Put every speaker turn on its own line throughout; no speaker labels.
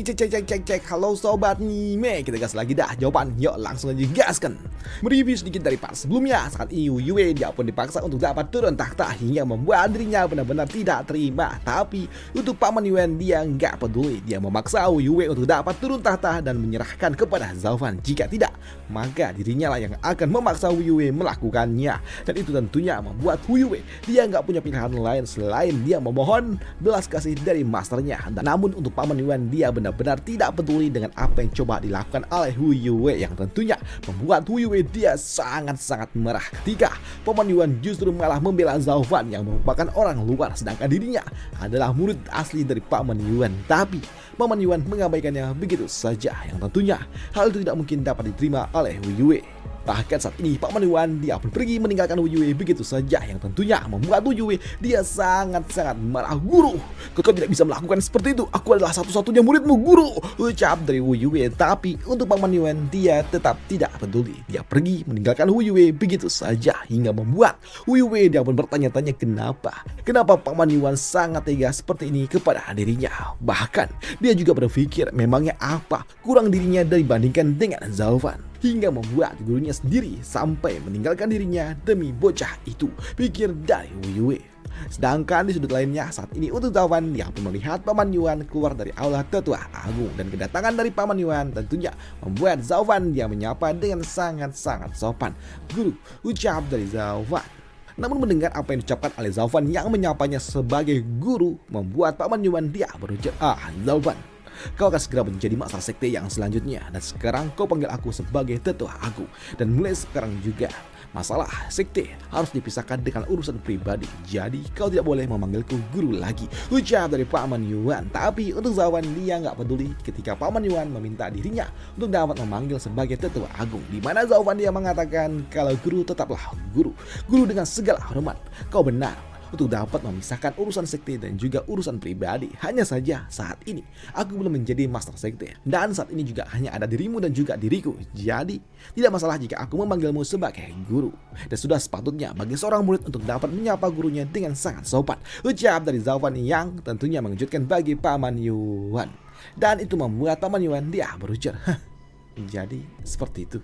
Cek. Halo sobat Nime, kita gas lagi dah jawaban. Yuk langsung aja gaskan. Mereview sedikit dari part sebelumnya. Saat ini Yue dia pun dipaksa untuk dapat turun takhta hingga membuat dirinya benar-benar tidak terima. Tapi untuk Paman Yuan dia nggak peduli. Dia memaksa Yue untuk dapat turun takhta dan menyerahkan kepada Zaufan. Jika tidak, maka dirinya lah yang akan memaksa Yue melakukannya. Dan itu tentunya membuat Yue dia nggak punya pilihan lain selain dia memohon belas kasih dari masternya. Dan namun untuk Paman Yuan dia benar-benar tidak peduli dengan apa yang coba dilakukan oleh Yue, yang tentunya membuat Yue dia sangat-sangat marah ketika Paman Yuan justru malah membela Zaufan yang merupakan orang luar, sedangkan dirinya adalah murid asli dari Paman Yuan. Tapi Paman Yuan mengabaikannya begitu saja, yang tentunya hal itu tidak mungkin dapat diterima oleh Yue. Bahkan saat ini Paman Yuan dia pun pergi meninggalkan Yue begitu saja, yang tentunya membuat Yue dia sangat-sangat marah. Guru, kau tidak bisa melakukan seperti itu. Aku adalah satu-satunya muridmu, guru, ucap dari Yue. Tapi untuk Paman Yuan dia tetap tidak peduli. Dia pergi meninggalkan Yue begitu saja hingga membuat Yue dia pun bertanya-tanya kenapa Paman Yuan sangat tega seperti ini kepada dirinya. Bahkan dia juga berpikir memangnya apa kurang dirinya dibandingkan dengan Zaufan, hingga membuat gurunya sendiri sampai meninggalkan dirinya demi bocah itu, pikir dari Yue. Sedangkan di sudut lainnya saat ini untuk Zaufan yang pun melihat Paman Yuan keluar dari aula tetua agung, dan kedatangan dari Paman Yuan tentunya membuat Zaufan dia menyapa dengan sangat-sangat sopan. Guru, ucap dari Zaufan. Namun mendengar apa yang diucapkan oleh Zaufan yang menyapanya sebagai guru, membuat Paman Yuan dia berujar, Zaufan, kau akan segera menjadi master sekte yang selanjutnya, dan sekarang kau panggil aku sebagai tetua agung. Dan mulai sekarang juga masalah sekte harus dipisahkan dengan urusan pribadi. Jadi kau tidak boleh memanggilku guru lagi, ucap dari Paman Yuan. Tapi untuk Zaufan dia nggak peduli ketika Paman Yuan meminta dirinya untuk dapat memanggil sebagai tetua agung, di mana Zaufan dia mengatakan kalau guru tetaplah guru dengan segala hormat. Kau benar untuk dapat memisahkan urusan sekte dan juga urusan pribadi. Hanya saja saat ini aku belum menjadi master sekte, dan saat ini juga hanya ada dirimu dan juga diriku. Jadi tidak masalah jika aku memanggilmu sebagai guru, dan sudah sepatutnya bagi seorang murid untuk dapat menyapa gurunya dengan sangat sopan, ucap dari Zaufan yang tentunya mengejutkan bagi Paman Yuan. Dan itu membuat Paman Yuan dia berujar, jadi seperti itu.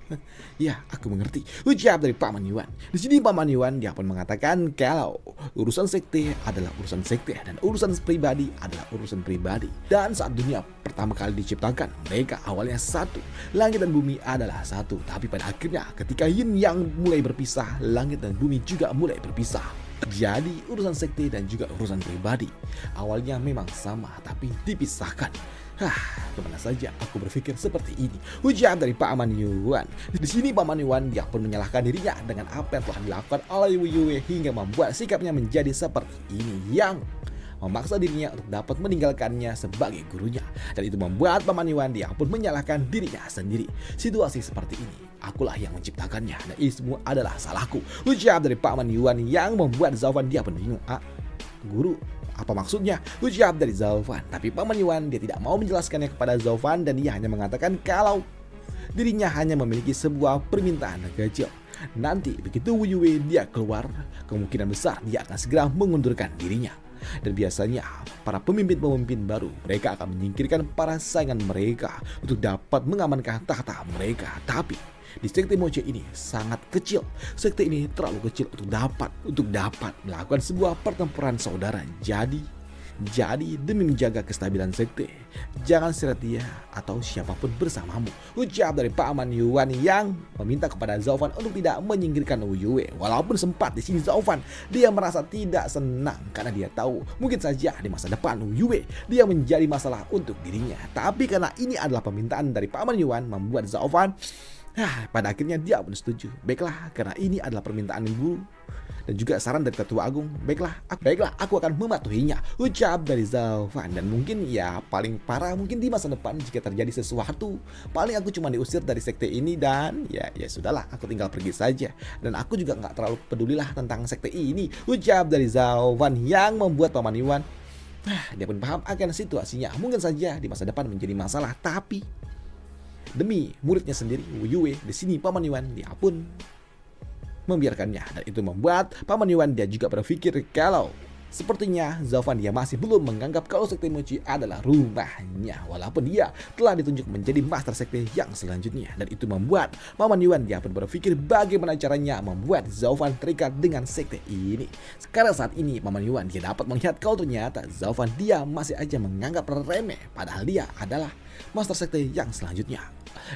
Ya, aku mengerti, ucap dari Paman Yuan. Di sini Paman Yuan dia pun mengatakan kalau urusan sekte adalah urusan sekte dan urusan pribadi adalah urusan pribadi. Dan saat dunia pertama kali diciptakan, mereka awalnya satu. Langit dan bumi adalah satu, tapi pada akhirnya ketika yin yang mulai berpisah, langit dan bumi juga mulai berpisah. Jadi urusan sekte dan juga urusan pribadi awalnya memang sama, tapi dipisahkan. Kemana saja aku berpikir seperti ini, ujar dari Paman Yuan. Di sini Paman Yuan dia pun menyalahkan dirinya dengan apa yang telah dilakukan oleh Yue hingga membuat sikapnya menjadi seperti ini, yang memaksa dirinya untuk dapat meninggalkannya sebagai gurunya. Dan itu membuat Paman Yuan dia pun menyalahkan dirinya sendiri. Situasi seperti ini akulah yang menciptakannya, dan ini semua adalah salahku, ujar dari Paman Yuan yang membuat Zaufan dia pun bingung. Guru, apa maksudnya? Ucap dari Zaufan. Tapi Paman Yuan dia tidak mau menjelaskannya kepada Zaufan, dan dia hanya mengatakan kalau dirinya hanya memiliki sebuah permintaan kecil. Nanti begitu Yue dia keluar, kemungkinan besar dia akan segera mengundurkan dirinya. Dan biasanya para pemimpin-pemimpin baru mereka akan menyingkirkan para saingan mereka untuk dapat mengamankan tahta mereka. Tapi di sekte Moche ini sangat kecil. Sekte ini terlalu kecil untuk dapat melakukan sebuah pertempuran saudara. Jadi demi menjaga kestabilan sekte, jangan seret dia atau siapapun bersamamu, ucap dari Paman Yuan yang meminta kepada Zaufan untuk tidak menyingkirkan Yue. Walaupun sempat di sini Zaufan dia merasa tidak senang karena dia tahu mungkin saja di masa depan Yue dia menjadi masalah untuk dirinya. Tapi karena ini adalah permintaan dari Paman Yuan, membuat Zaufan pada akhirnya dia pun setuju. Baiklah, karena ini adalah permintaan guru dan juga saran dari Tetua Agung, baiklah aku akan mematuhinya, ucap dari Zaufan. Dan mungkin ya paling parah mungkin di masa depan jika terjadi sesuatu, paling aku cuma diusir dari sekte ini dan ya sudahlah, aku tinggal pergi saja. Dan aku juga nggak terlalu pedulilah tentang sekte ini, ucap dari Zaufan yang membuat Paman Yuan dia pun paham akan situasinya. Mungkin saja di masa depan menjadi masalah, tapi demi muridnya sendiri Yue, di sini Paman Yuan dia pun membiarkannya. Dan itu membuat Paman Yuan dia juga berpikir kalau Sepertinya Zaufan dia masih belum menganggap kalau Sekte Mochi adalah rumahnya, walaupun dia telah ditunjuk menjadi Master Sekte yang selanjutnya. Dan itu membuat Paman Yuan dia pun berpikir bagaimana caranya membuat Zaufan terikat dengan sekte ini. Karena saat ini Paman Yuan dia dapat melihat kalau ternyata Zaufan dia masih aja menganggap remeh, padahal dia adalah Master Sekte yang selanjutnya.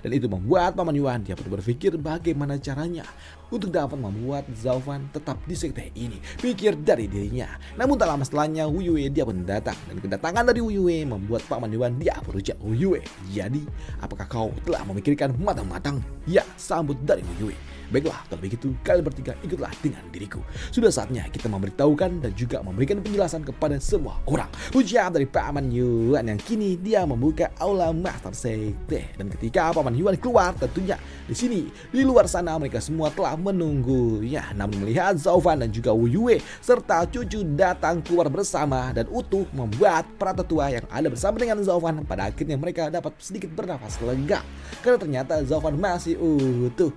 Dan itu membuat Paman Yuan dia pun berpikir bagaimana caranya untuk dapat membuat Zaufan tetap di sekte ini. Pikir dari dirinya. Namun tak lama setelahnya Wu Yue dia pun datang, dan kedatangan dari Wu Yue membuat Paman Yuan dia berucap, "Wu Yue, jadi apakah kau telah memikirkan matang-matang?" "Ya," sambut dari Wu Yue. "Baiklah, kalau begitu kalian bertiga ikutlah dengan diriku. Sudah saatnya kita memberitahukan dan juga memberikan penjelasan kepada semua orang." Ucap dari Paman Yuan yang kini dia membuka aula Master Sekte. Dan ketika Paman Yuan keluar, tentunya di sini di luar sana mereka semua telah menunggunya. Namun melihat Zaufan dan juga Wu Yue serta cucu datang keluar bersama dan utuh, membuat para tetua yang ada bersama dengan Zaufan pada akhirnya mereka dapat sedikit bernafas lega karena ternyata Zaufan masih utuh.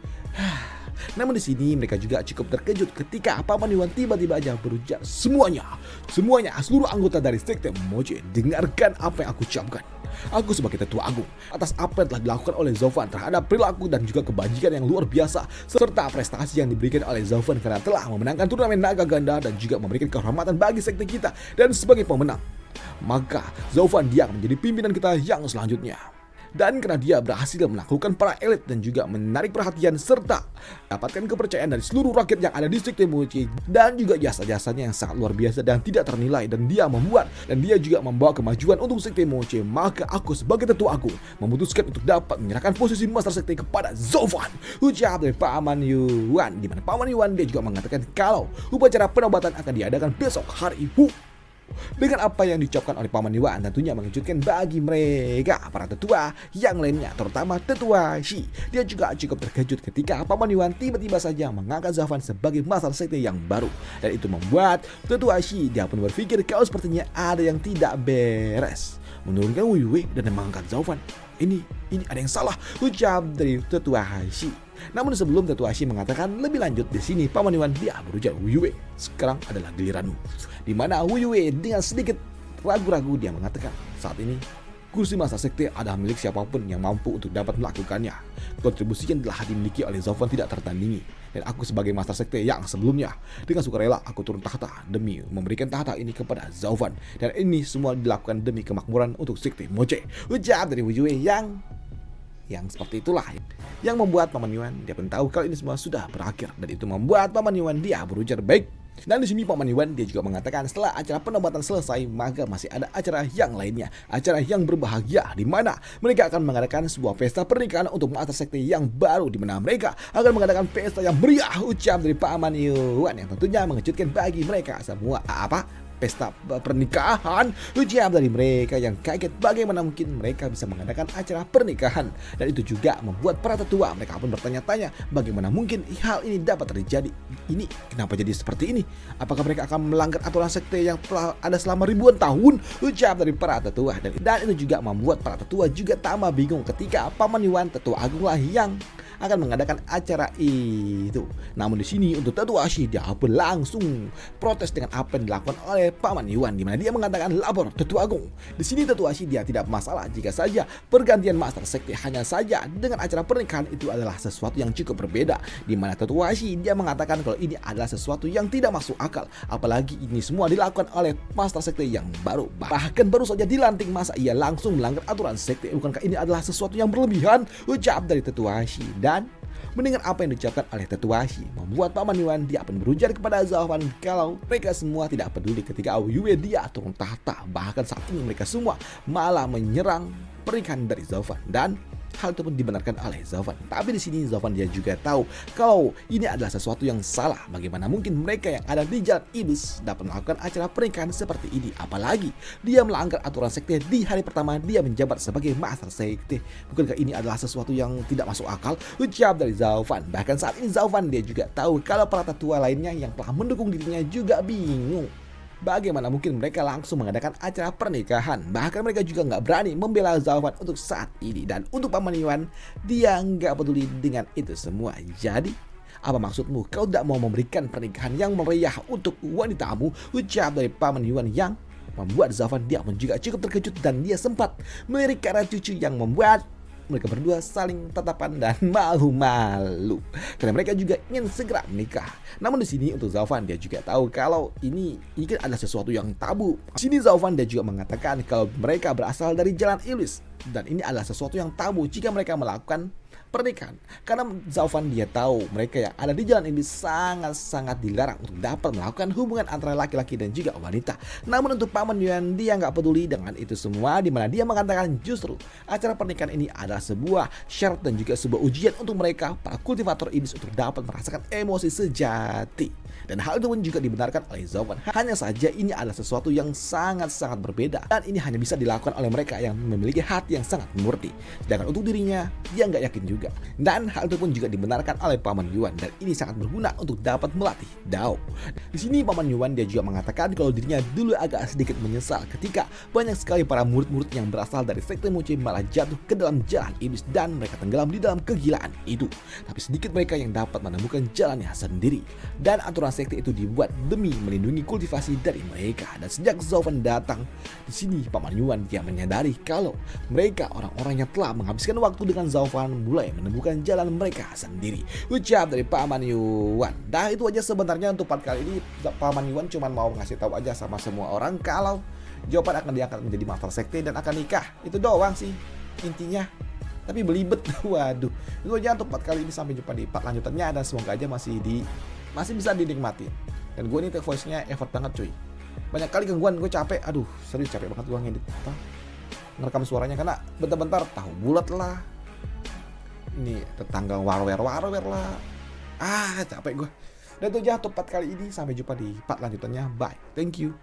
Namun di sini mereka juga cukup terkejut ketika Paman Yuan tiba-tiba aja berujar, semuanya seluruh anggota dari Sekte Mochi, dengarkan apa yang aku ucapkan. Aku sebagai tetua agung atas apa yang telah dilakukan oleh Zaufan terhadap perilaku dan juga kebajikan yang luar biasa serta prestasi yang diberikan oleh Zaufan karena telah memenangkan turnamen naga ganda dan juga memberikan kehormatan bagi sekte kita, dan sebagai pemenang maka Zaufan dia akan menjadi pimpinan kita yang selanjutnya. Dan karena dia berhasil menaklukkan para elit dan juga menarik perhatian serta dapatkan kepercayaan dari seluruh rakyat yang ada di Sekte Mochi, dan juga jasa-jasanya yang sangat luar biasa dan tidak ternilai, dan dia juga membawa kemajuan untuk Sekte Mochi, maka aku sebagai tetua agung memutuskan untuk dapat menyerahkan posisi Master Sekte kepada Zaufan. Ucap dari Paman Yuan, di mana Paman Yuan dia juga mengatakan kalau upacara penobatan akan diadakan besok hari. Dengan apa yang diucapkan oleh Paman Yuan tentunya mengejutkan bagi mereka para tetua yang lainnya, terutama Tetua Shi. Dia juga cukup terkejut ketika Paman Yuan tiba-tiba saja mengangkat Zaufan sebagai Master Sekte yang baru, dan itu membuat Tetua Shi dia pun berpikir kalau sepertinya ada yang tidak beres. Menurunkan Wu Yue dan mengangkat Zaufan, ini ada yang salah, ucap dari Tetua Shi. Namun sebelum Tetua Shi mengatakan lebih lanjut, di sini Paman Yuan dia berujar, Wu Yue, sekarang adalah giliranmu. Di mana Wu Yue dengan sedikit ragu-ragu dia mengatakan, saat ini kursi Master Sekte adalah milik siapapun yang mampu untuk dapat melakukannya. Kontribusi yang telah dimiliki oleh Zaufan tidak tertandingi, dan aku sebagai Master Sekte yang sebelumnya dengan sukarela aku turun tahta demi memberikan tahta ini kepada Zaufan, dan ini semua dilakukan demi kemakmuran untuk Sekte Mochi. Ucap dari Wu Yue yang seperti itulah yang membuat Paman Yuan dia pun tahu kalau ini semua sudah berakhir, dan itu membuat Paman Yuan dia berujar, baik. Dan di sini Paman Yuan dia juga mengatakan setelah acara penobatan selesai maka masih ada acara yang lainnya, acara yang berbahagia di mana mereka akan mengadakan sebuah pesta pernikahan untuk Master Sekte yang baru, di mana mereka akan mengadakan pesta yang meriah. Ucap dari Paman Yuan yang tentunya mengejutkan bagi mereka semua. Pesta pernikahan? Ucap dari mereka yang kaget bagaimana mungkin mereka bisa mengadakan acara pernikahan. Dan itu juga membuat para tetua mereka pun bertanya-tanya bagaimana mungkin hal ini dapat terjadi. Ini kenapa jadi seperti ini? Apakah mereka akan melanggar aturan sekte yang telah ada selama ribuan tahun? Ucap dari para tetua. Dan itu juga membuat para tetua juga tambah bingung ketika Paman Yuan tetua agung lah yang akan mengadakan acara itu. Namun di sini untuk Tetua Shi dia pun langsung protes dengan apa yang dilakukan oleh Paman Yuan, di mana dia mengatakan, lapor Tetua Agung. Di sini Tetua Shi dia tidak masalah jika saja pergantian Master Sekte, hanya saja dengan acara pernikahan itu adalah sesuatu yang cukup berbeda, di mana Tetua Shi dia mengatakan kalau ini adalah sesuatu yang tidak masuk akal, apalagi ini semua dilakukan oleh Master Sekte yang baru, bahkan baru saja dilantik, masa ia langsung melanggar aturan sekte? Bukankah ini adalah sesuatu yang berlebihan? Ucap dari Tetua Shi. Dan mendengar apa yang diucapkan oleh Tetua Shi membuat Paman Yuan dia pun berujar kepada Zaufan kalau mereka semua tidak peduli ketika Wu Yue dia turun tahta. Bahkan saat ini mereka semua malah menyerang pernikahan dari Zaufan, dan hal itu pun dibenarkan oleh Zaufan. Tapi di sini Zaufan dia juga tahu kalau ini adalah sesuatu yang salah. Bagaimana mungkin mereka yang ada di Jalan Iblis dapat melakukan acara pernikahan seperti ini? Apalagi dia melanggar aturan sekte di hari pertama dia menjabat sebagai Master Sekte. Bukankah ini adalah sesuatu yang tidak masuk akal? Ucap dari Zaufan. Bahkan saat ini Zaufan dia juga tahu kalau para tetua lainnya yang telah mendukung dirinya juga bingung. Bagaimana mungkin mereka langsung mengadakan acara pernikahan? Bahkan mereka juga nggak berani membela Zaufan untuk saat ini. Dan untuk Paman Yuan, dia nggak peduli dengan itu semua. Jadi Apa maksudmu? Kau tidak mau memberikan pernikahan yang meriah untuk wanitamu? Ucap dari Paman Yuan yang membuat Zhaofan dia pun juga cukup terkejut dan dia sempat melirik ke arah cucu yang membuat mereka berdua saling tatapan dan malu-malu karena mereka juga ingin segera menikah. Namun di sini untuk Zhaofan dia juga tahu kalau ini kan adalah sesuatu yang tabu. Di sini Zhaofan dia juga mengatakan kalau mereka berasal dari jalan iblis dan ini adalah sesuatu yang tabu jika mereka melakukan pernikahan. Karena Zhaofan dia tahu mereka yang ada di jalan ini sangat-sangat dilarang untuk dapat melakukan hubungan antara laki-laki dan juga wanita. Namun untuk Paman Yuan dia nggak peduli dengan itu semua, di mana dia mengatakan justru acara pernikahan ini adalah sebuah syarat dan juga sebuah ujian untuk mereka para kultivator iblis untuk dapat merasakan emosi sejati. Dan hal itu pun juga dibenarkan oleh Zhaofan. Hanya saja ini adalah sesuatu yang sangat-sangat berbeda dan ini hanya bisa dilakukan oleh mereka yang memiliki hati yang sangat murni. Sedangkan untuk dirinya dia nggak yakin juga. Dan hal itu pun juga dibenarkan oleh Paman Yuan dan ini sangat berguna untuk dapat melatih Dao. Di sini Paman Yuan dia juga mengatakan kalau dirinya dulu agak sedikit menyesal ketika banyak sekali para murid-murid yang berasal dari sekte Moche malah jatuh ke dalam jalan iblis dan mereka tenggelam di dalam kegilaan itu. Tapi sedikit mereka yang dapat menemukan jalannya sendiri dan aturan sekte itu dibuat demi melindungi kultivasi dari mereka. Dan sejak Zhaofan datang di sini, Paman Yuan dia menyadari kalau mereka orang-orang yang telah menghabiskan waktu dengan Zhaofan mulai menemukan jalan mereka sendiri. Ucap dari Paman Yuan. Dah itu aja sebenarnya untuk part kali ini. Paman Yuan cuma mau ngasih tahu aja sama semua orang kalau jawaban akan diangkat menjadi master sekte dan akan nikah. Itu doang sih intinya. Tapi belibet. Waduh. Itu aja untuk part kali ini, sampai jumpa di part lanjutannya dan semoga aja masih bisa dinikmati. Dan gue ini take voice-nya effort banget cuy. Banyak kali gangguan, gue capek. Aduh, serius capek banget gue ngedit ngerekam suaranya karena bentar-bentar tahu bulat lah. Ini tetangga warwer lah. Capek gue. Dan itu aja untuk part kali ini, sampai jumpa di part lanjutannya. Bye. Thank you.